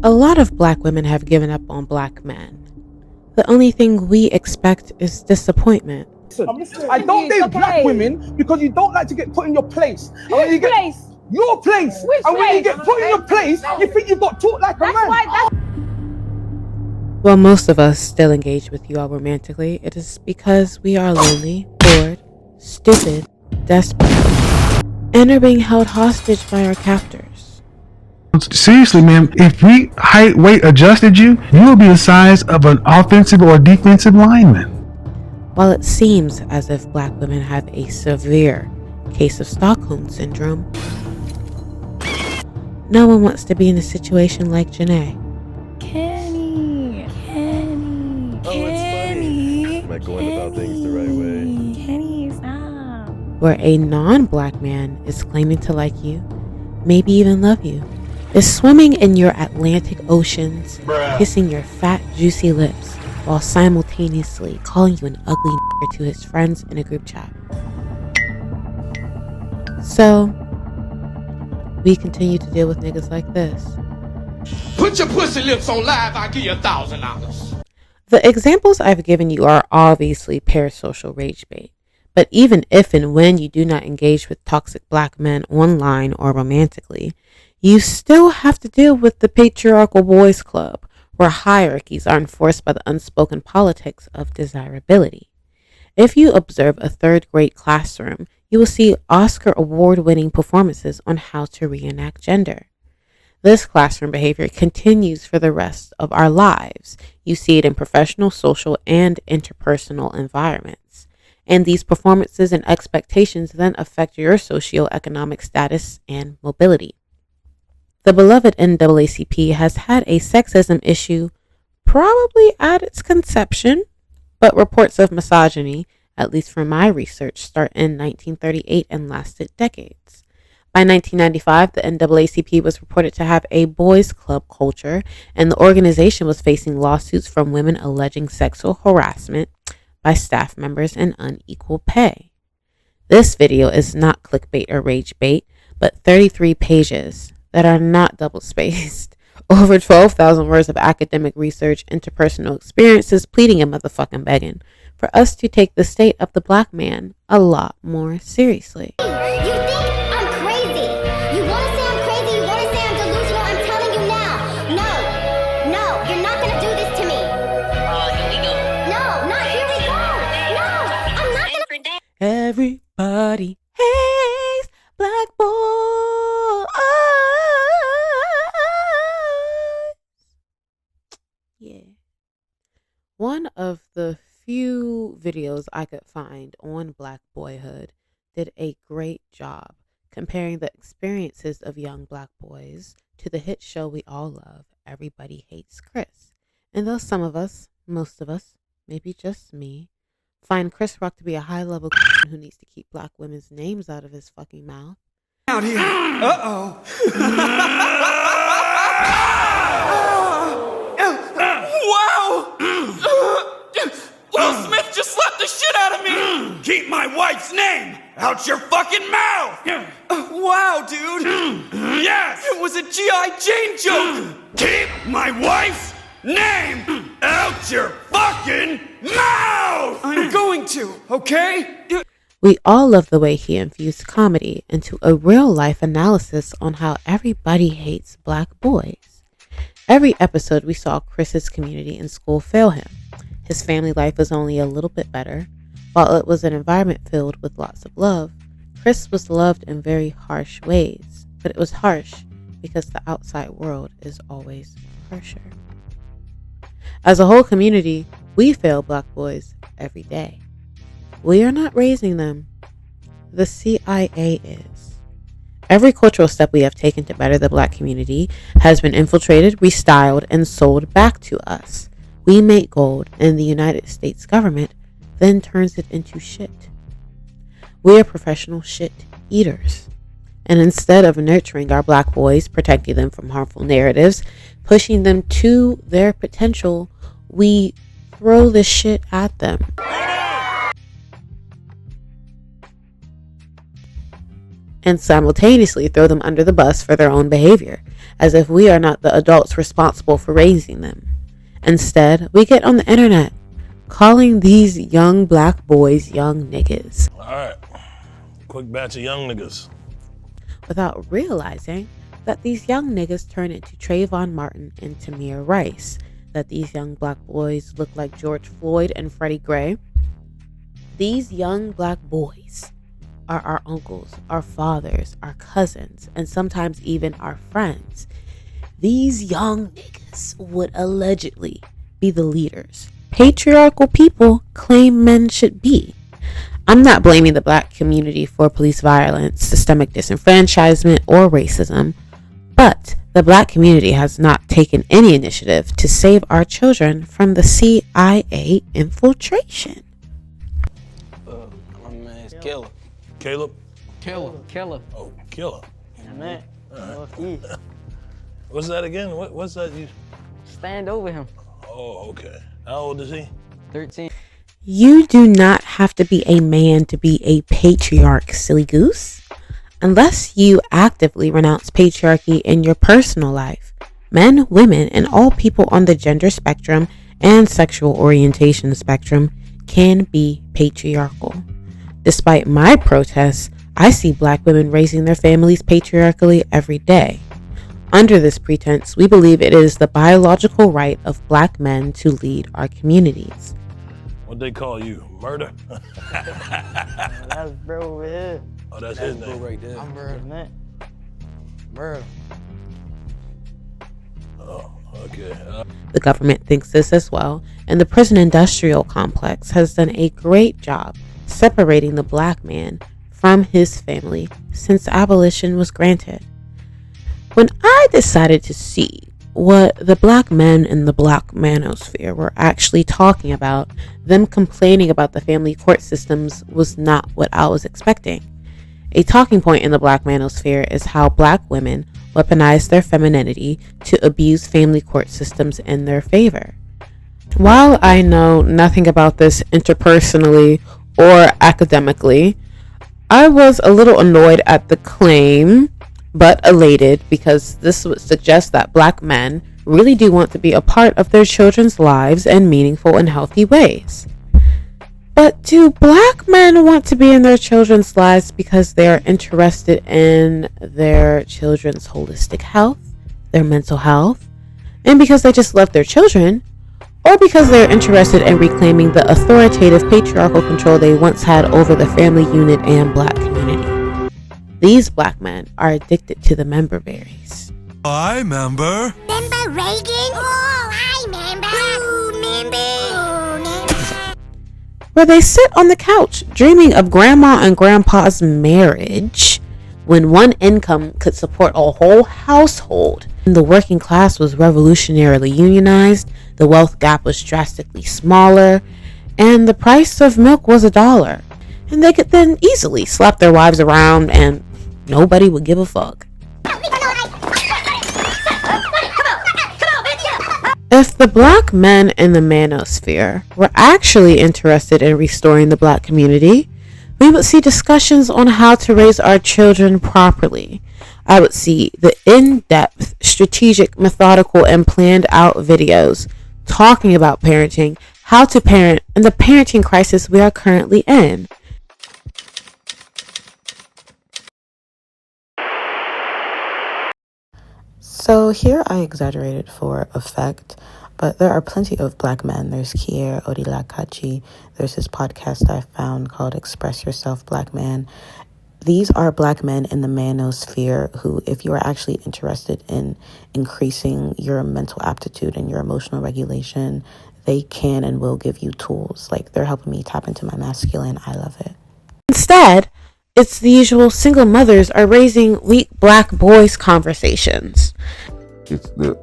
A lot of black women have given up on black men. The only thing we expect is disappointment. I don't date black women because you don't like to get put in your place. Which place? Your place. Which and when place? you get put in your place, you think you got taught like a man. While most of us still engage with you all romantically, it is because we are lonely, bored, stupid, desperate, and are being held hostage by our captors. Seriously, man, if we height weight adjusted you, you will be the size of an offensive or defensive lineman. While it seems as if black women have a severe case of Stockholm syndrome, no one wants to be in a situation like Janae. Kenny. It's funny. Am I going about things the right way? Kenny, stop. Where a non-black man is claiming to like you, maybe even love you, is swimming in your Atlantic oceans, kissing your fat, juicy lips, while simultaneously calling you an ugly to his friends in a group chat. So, we continue to deal with niggas like this. Put your pussy lips on live, I'll give you $1,000. The examples I've given you are obviously parasocial rage bait, but even if and when you do not engage with toxic black men online or romantically, you still have to deal with the patriarchal boys club, where hierarchies are enforced by the unspoken politics of desirability. If you observe a third-grade classroom, you will see Oscar award-winning performances on how to reenact gender. This classroom behavior continues for the rest of our lives. You see it in professional, social, and interpersonal environments. And these performances and expectations then affect your socioeconomic status and mobility. The beloved NAACP has had a sexism issue probably at its conception, but reports of misogyny, at least from my research, start in 1938 and lasted decades. By 1995, the NAACP was reported to have a boys' club culture, and the organization was facing lawsuits from women alleging sexual harassment by staff members and unequal pay. This video is not clickbait or rage bait, but 33 pages that are not double-spaced, over 12,000 words of academic research, interpersonal experiences, pleading and motherfucking begging for us to take the state of the black man a lot more seriously. You think I'm crazy. You want to say I'm crazy. You want to say I'm delusional. I'm telling you now. No, you're not going to do this to me. Here we go. No, not here we go. No, I'm not going to. Everybody hates black boys. Yeah. One of the few videos I could find on black boyhood did a great job comparing the experiences of young black boys to the hit show we all love, Everybody Hates Chris. And though some of us, most of us, maybe just me, find Chris Rock to be a high-level who needs to keep black women's names out of his fucking mouth. Out here. Uh-oh. Wow! Will Smith just slapped the shit out of me! Keep my wife's name out your fucking mouth! Wow, dude. Yes! It was a G.I. Jane joke. Keep my wife's name out your fucking mouth! I'm going to, okay? We all love the way he infused comedy into a real-life analysis on how everybody hates black boys. Every episode we saw Chris's community and school fail him. His family life was only a little bit better. While it was an environment filled with lots of love, Chris was loved in very harsh ways. But it was harsh because the outside world is always harsher. As a whole community, we fail black boys every day. We are not raising them. The CIA is. Every cultural step we have taken to better the black community has been infiltrated, restyled, and sold back to us. We make gold, and the United States government then turns it into shit. We are professional shit eaters. And instead of nurturing our black boys, protecting them from harmful narratives, pushing them to their potential, we throw the shit at them. and simultaneously throw them under the bus for their own behavior, as if we are not the adults responsible for raising them. Instead, we get on the internet calling these young black boys young niggas. Alright, quick batch of young niggas. Without realizing that these young niggas turn into Trayvon Martin and Tamir Rice, that these young black boys look like George Floyd and Freddie Gray. These young black boys are our uncles, our fathers, our cousins, and sometimes even our friends. These young niggas would allegedly be the leaders patriarchal people claim men should be. I'm not blaming the black community for police violence, systemic disenfranchisement, or racism, but the black community has not taken any initiative to save our children from the CIA infiltration. My man's Killer. Caleb? Killer. Oh, Killer. Man. What's that again? What's that? Stand over him. Oh, okay. How old is he? 13. You do not have to be a man to be a patriarch, silly goose. Unless you actively renounce patriarchy in your personal life, men, women, and all people on the gender spectrum and sexual orientation spectrum can be patriarchal. Despite my protests, I see black women raising their families patriarchally every day. Under this pretense, we believe it is the biological right of black men to lead our communities. What they call you? Murder? That's bro over here. Oh, that's his name. Bro right there. I'm Murder. Murder. Oh, okay. The government thinks this as well, and the prison industrial complex has done a great job separating the black man from his family since abolition was granted. When I decided to see what the black men in the black manosphere were actually talking about, them complaining about the family court systems was not what I was expecting. A talking point in the black manosphere is how black women weaponize their femininity to abuse family court systems in their favor. While I know nothing about this interpersonally or academically, I was a little annoyed at the claim, but elated because this would suggest that black men really do want to be a part of their children's lives in meaningful and healthy ways. But do black men want to be in their children's lives because they are interested in their children's holistic health, their mental health, and because they just love their children, or because they're interested in reclaiming the authoritative patriarchal control they once had over the family unit and black community? These black men are addicted to the member berries. I remember. Remember Reagan? Oh, I remember. Where they sit on the couch dreaming of grandma and grandpa's marriage when one income could support a whole household. The working class was revolutionarily unionized, the wealth gap was drastically smaller, and the price of milk was $1. And they could then easily slap their wives around and nobody would give a fuck. If the black men in the manosphere were actually interested in restoring the black community, we would see discussions on how to raise our children properly. I would see the in-depth, strategic, methodical, and planned out videos talking about parenting, how to parent, and the parenting crisis we are currently in. So here I exaggerated for effect, but there are plenty of black men. There's Kier Odilakachi. There's this podcast I found called Express Yourself, Black Man. These are black men in the manosphere who, if you are actually interested in increasing your mental aptitude and your emotional regulation, they can and will give you tools. Like, they're helping me tap into my masculine. I love it. Instead, it's the usual single mothers are raising weak black boys conversations.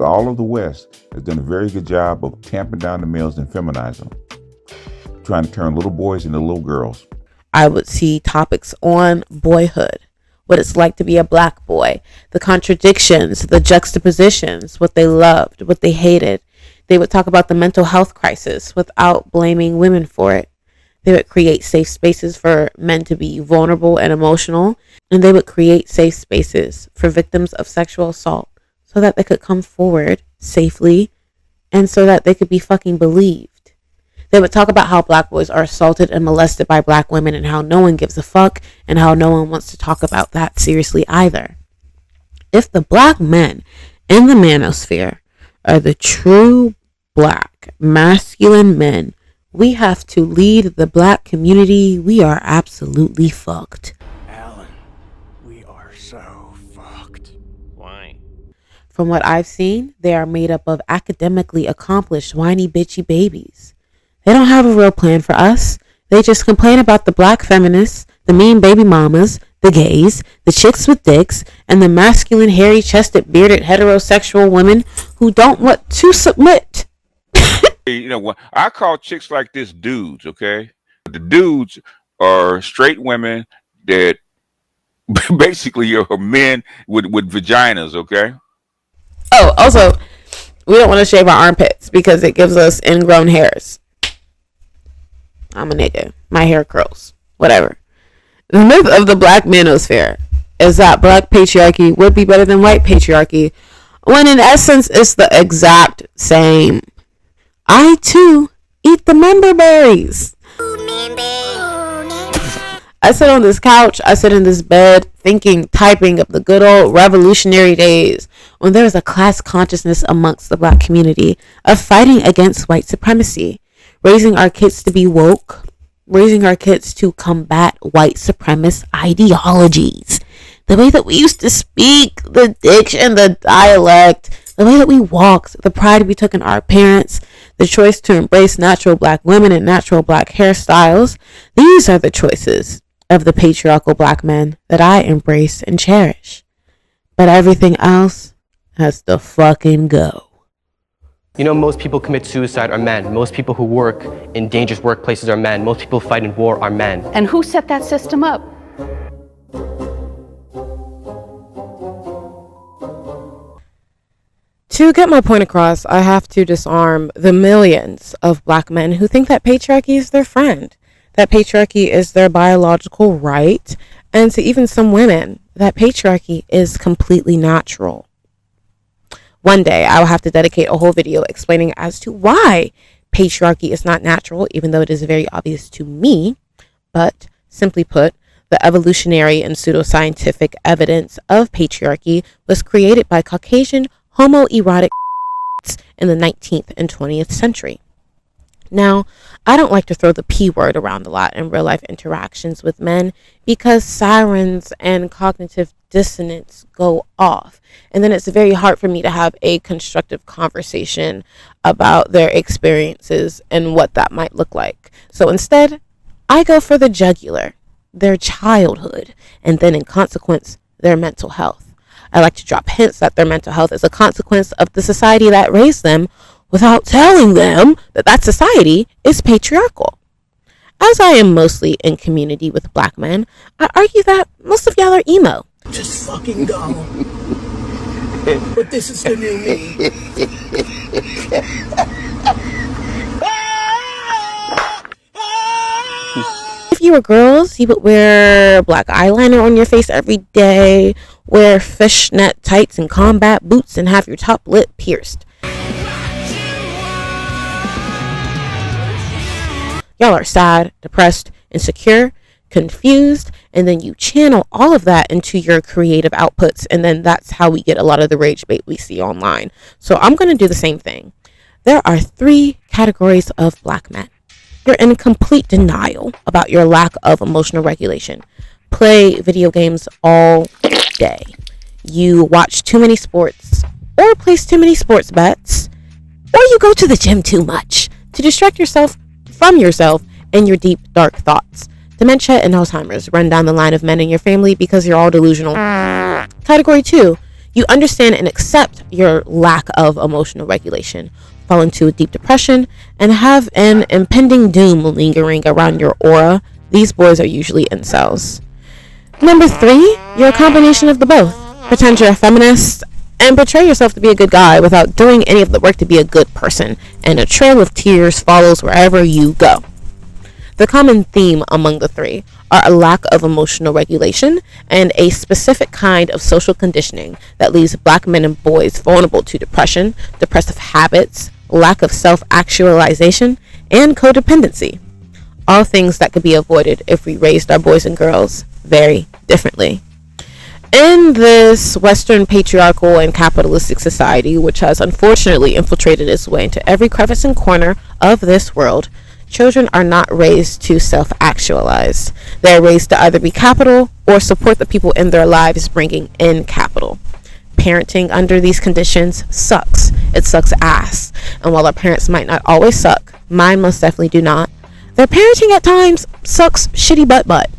All of the West has done a very good job of tamping down the males and feminizing them, trying to turn little boys into little girls. I would see topics on boyhood, what it's like to be a black boy, the contradictions, the juxtapositions, what they loved, what they hated. They would talk about the mental health crisis without blaming women for it. They would create safe spaces for men to be vulnerable and emotional. And they would create safe spaces for victims of sexual assault so that they could come forward safely and so that they could be fucking believed. They would talk about how black boys are assaulted and molested by black women and how no one gives a fuck and how no one wants to talk about that seriously either. If the black men in the manosphere are the true black masculine men we have to lead the black community, we are absolutely fucked. Alan, we are so fucked. Why? From what I've seen, they are made up of academically accomplished whiny bitchy babies. They don't have a real plan for us. They just complain about the black feminists, the mean baby mamas, the gays, the chicks with dicks, and the masculine, hairy-chested, bearded, heterosexual women who don't want to submit. You know, I call chicks like this dudes, okay? The dudes are straight women that basically are men with vaginas, okay? Oh, also, we don't want to shave our armpits because it gives us ingrown hairs. I'm a nigga. My hair curls. Whatever. The myth of the black manosphere is that black patriarchy would be better than white patriarchy, when in essence it's the exact same. I too eat the member berries. I sit on this couch, I sit in this bed, thinking, typing of the good old revolutionary days when there was a class consciousness amongst the black community of fighting against white supremacy, raising our kids to be woke, raising our kids to combat white supremacist ideologies. The way that we used to speak, the diction, the dialect, the way that we walked, the pride we took in our appearance, the choice to embrace natural black women and natural black hairstyles. These are the choices of the patriarchal black men that I embrace and cherish. But everything else has to fucking go. You know, most people commit suicide are men. Most people who work in dangerous workplaces are men. Most people who fight in war are men. And who set that system up? To get my point across, I have to disarm the millions of black men who think that patriarchy is their friend, that patriarchy is their biological right, and to even some women, that patriarchy is completely natural. One day, I will have to dedicate a whole video explaining as to why patriarchy is not natural, even though it is very obvious to me. But simply put, the evolutionary and pseudoscientific evidence of patriarchy was created by Caucasian homoerotic in the 19th and 20th century. Now, I don't like to throw the P word around a lot in real life interactions with men because sirens and cognitive dissonance go off. And then it's very hard for me to have a constructive conversation about their experiences and what that might look like. So instead, I go for the jugular, their childhood, and then in consequence, their mental health. I like to drop hints that their mental health is a consequence of the society that raised them without telling them that that society is patriarchal. As I am mostly in community with black men, I argue that most of y'all are emo. Just fucking go. But this is the new me. If you were girls, you would wear black eyeliner on your face every day, wear fishnet tights and combat boots, and have your top lip pierced. Y'all are sad, depressed, insecure, confused, and then you channel all of that into your creative outputs, and then that's how we get a lot of the rage bait we see online. So I'm going to do the same thing. There are 3 categories of black men. You're in complete denial about your lack of emotional regulation. Play video games all day. You watch too many sports or place too many sports bets, or you go to the gym too much to distract yourself from yourself and your deep, dark thoughts. Dementia and Alzheimer's run down the line of men in your family because you're all delusional. Category 2, you understand and accept your lack of emotional regulation, fall into a deep depression, and have an impending doom lingering around your aura. These boys are usually incels. Number 3, you're a combination of the both. Pretend you're a feminist and portray yourself to be a good guy without doing any of the work to be a good person, and a trail of tears follows wherever you go. The common theme among the three are a lack of emotional regulation and a specific kind of social conditioning that leaves black men and boys vulnerable to depression, depressive habits, lack of self-actualization, and codependency. All things that could be avoided if we raised our boys and girls very differently. In this Western patriarchal and capitalistic society, which has unfortunately infiltrated its way into every crevice and corner of this world, children are not raised to self-actualize. They are raised to either be capital or support the people in their lives bringing in capital. Parenting under these conditions sucks. It sucks ass. And while our parents might not always suck, mine most definitely do not, their parenting at times sucks shitty butt.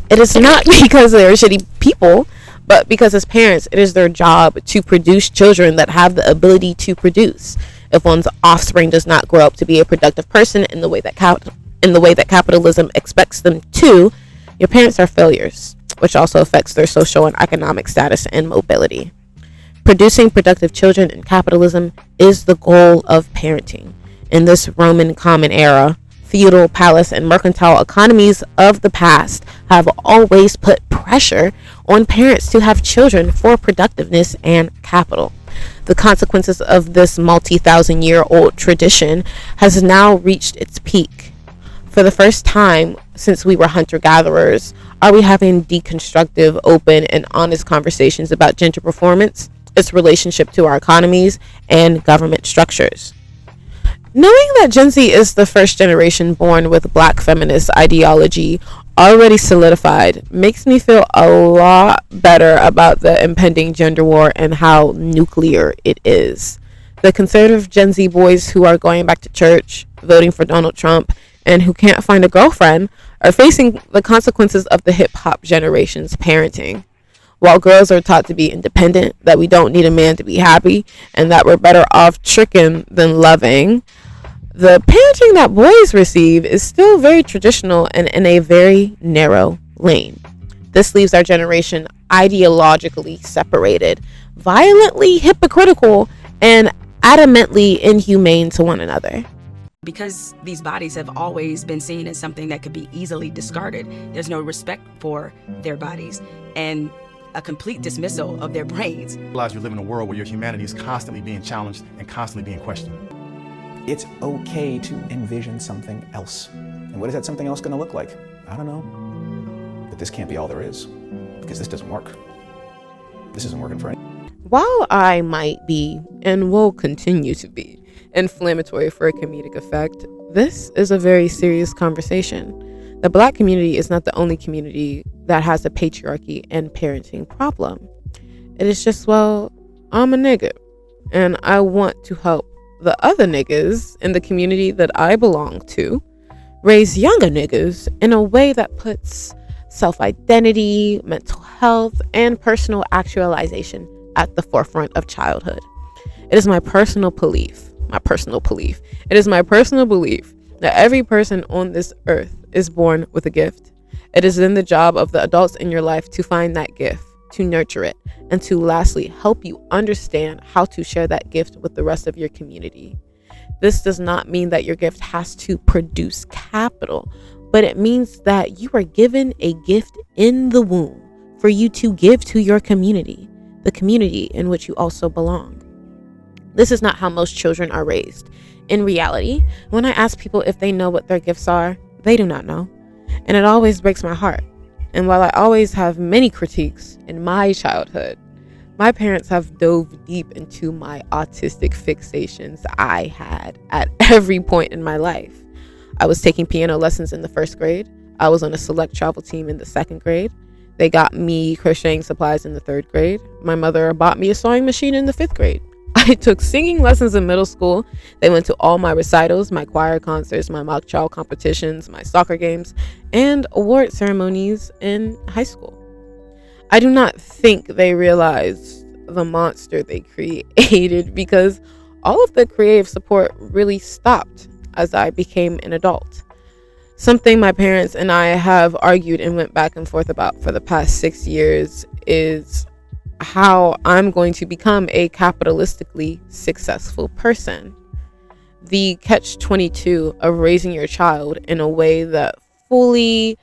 It is not because they are shitty people, but because as parents, it is their job to produce children that have the ability to produce. If one's offspring does not grow up to be a productive person in the way that capitalism expects them to, your parents are failures, which also affects their social and economic status and mobility. Producing productive children in capitalism is the goal of parenting. In this Roman common era, feudal, palace, and mercantile economies of the past have always put pressure on parents to have children for productiveness and capital. The consequences of this multi-thousand-year-old tradition has now reached its peak. For the first time since we were hunter-gatherers, are we having deconstructive, open, and honest conversations about gender performance, its relationship to our economies, and government structures. Knowing that Gen Z is the first generation born with black feminist ideology already solidified makes me feel a lot better about the impending gender war and how nuclear it is. The conservative Gen Z boys who are going back to church, voting for Donald Trump, and who can't find a girlfriend are facing the consequences of the hip-hop generation's parenting. While girls are taught to be independent, that we don't need a man to be happy, and that we're better off tricking than loving, the parenting that boys receive is still very traditional and in a very narrow lane. This leaves our generation ideologically separated, violently hypocritical, and adamantly inhumane to one another. Because these bodies have always been seen as something that could be easily discarded, there's no respect for their bodies and a complete dismissal of their brains. Realize you live in a world where your humanity is constantly being challenged and constantly being questioned. It's okay to envision something else. And what is that something else going to look like? I don't know. But this can't be all there is, because this doesn't work. This isn't working for anyone. While I might be, and will continue to be, inflammatory for a comedic effect, this is a very serious conversation. The black community is not the only community that has a patriarchy and parenting problem. It is just, well, I'm a nigga, and I want to help the other niggas in the community that I belong to raise younger niggas in a way that puts self-identity, mental health, and personal actualization at the forefront of childhood. It is my personal belief. It is my personal belief that every person on this earth is born with a gift. It is then the job of the adults in your life to find that gift, to nurture it, and to lastly help you understand how to share that gift with the rest of your community. This does not mean that your gift has to produce capital, but it means that you are given a gift in the womb for you to give to your community, the community in which you also belong. This is not how most children are raised. In reality, when I ask people if they know what their gifts are, they do not know. And it always breaks my heart. And while I always have many critiques in my childhood, my parents have dove deep into my autistic fixations I had at every point in my life. I was taking piano lessons in the 1st grade. I was on a select travel team in the 2nd grade. They got me crocheting supplies in the 3rd grade. My mother bought me a sewing machine in the 5th grade. I took singing lessons in middle school. They went to all my recitals, my choir concerts, my mock trial competitions, my soccer games, and award ceremonies in high school. I do not think they realized the monster they created because all of the creative support really stopped as I became an adult. Something my parents and I have argued and went back and forth about for the past 6 years is how I'm going to become a capitalistically successful person. The catch-22 of raising your child in a way that fully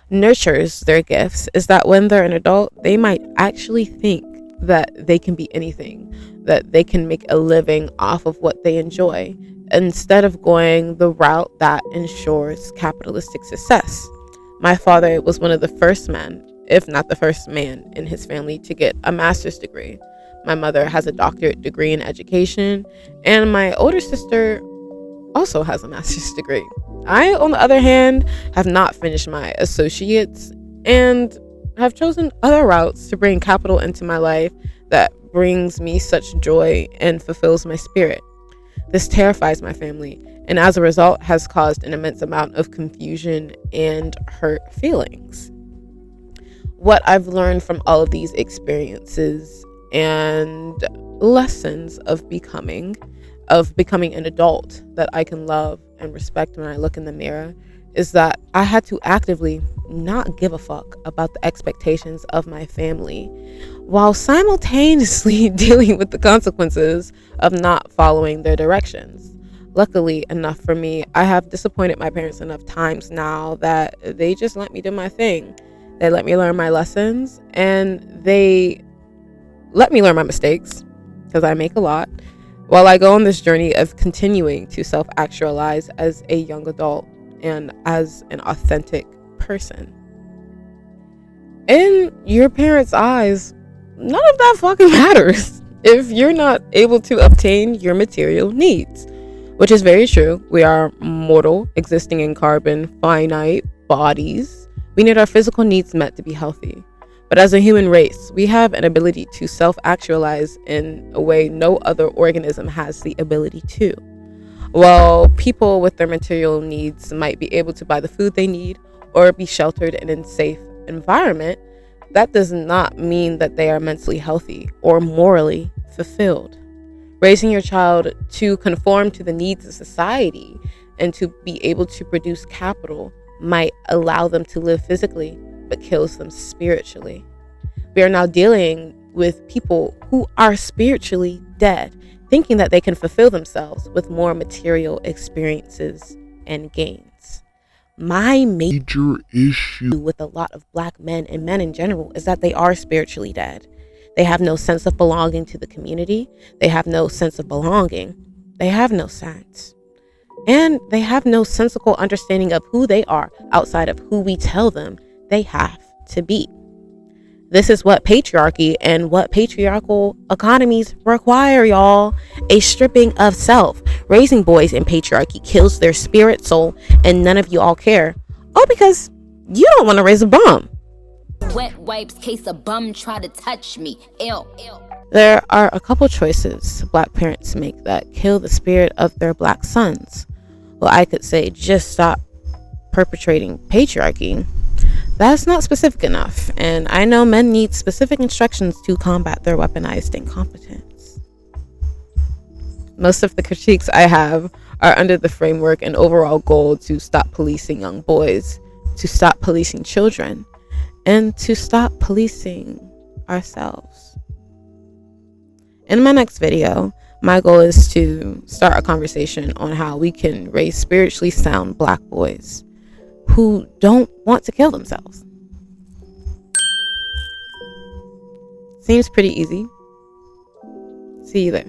nurtures their gifts is that when they're an adult, they might actually think that they can be anything, that they can make a living off of what they enjoy, instead of going the route that ensures capitalistic success. My father was one of the first men, if not the first man, in his family to get a master's degree. My mother has a doctorate degree in education, and my older sister also has a master's degree. I, on the other hand, have not finished my associates and have chosen other routes to bring capital into my life that brings me such joy and fulfills my spirit. This terrifies my family, and as a result has caused an immense amount of confusion and hurt feelings. What I've learned from all of these experiences and lessons of becoming an adult that I can love and respect when I look in the mirror is that I had to actively not give a fuck about the expectations of my family while simultaneously dealing with the consequences of not following their directions. Luckily enough for me, I have disappointed my parents enough times now that they just let me do my thing. They let me learn my lessons, and they let me learn my mistakes, because I make a lot, while I go on this journey of continuing to self-actualize as a young adult and as an authentic person. In your parents' eyes, none of that fucking matters if you're not able to obtain your material needs, which is very true. We are mortal, existing in carbon, finite bodies. We need our physical needs met to be healthy. But as a human race, we have an ability to self-actualize in a way no other organism has the ability to. While people with their material needs might be able to buy the food they need or be sheltered in a safe environment, that does not mean that they are mentally healthy or morally fulfilled. Raising your child to conform to the needs of society and to be able to produce capital might allow them to live physically, but kills them spiritually. We are now dealing with people who are spiritually dead, thinking that they can fulfill themselves with more material experiences and gains. My major issue with a lot of black men and men in general is that they are spiritually dead. They have no sense of belonging to the community. They have no sense of belonging. They have no sense. And they have no sensical understanding of who they are outside of who we tell them they have to be. This is what patriarchy and what patriarchal economies require, y'all. A stripping of self. Raising boys in patriarchy kills their spirit, soul, and none of you all care. All because you don't want to raise a bum. Wet wipes case a bum try to touch me. Ew. There are a couple choices black parents make that kill the spirit of their black sons. Well, I could say just stop perpetrating patriarchy. That's not specific enough, and I know men need specific instructions to combat their weaponized incompetence. Most of the critiques I have are under the framework and overall goal to stop policing young boys, to stop policing children, and to stop policing ourselves. In my next video, my goal is to start a conversation on how we can raise spiritually sound black boys who don't want to kill themselves. Seems pretty easy. See you there.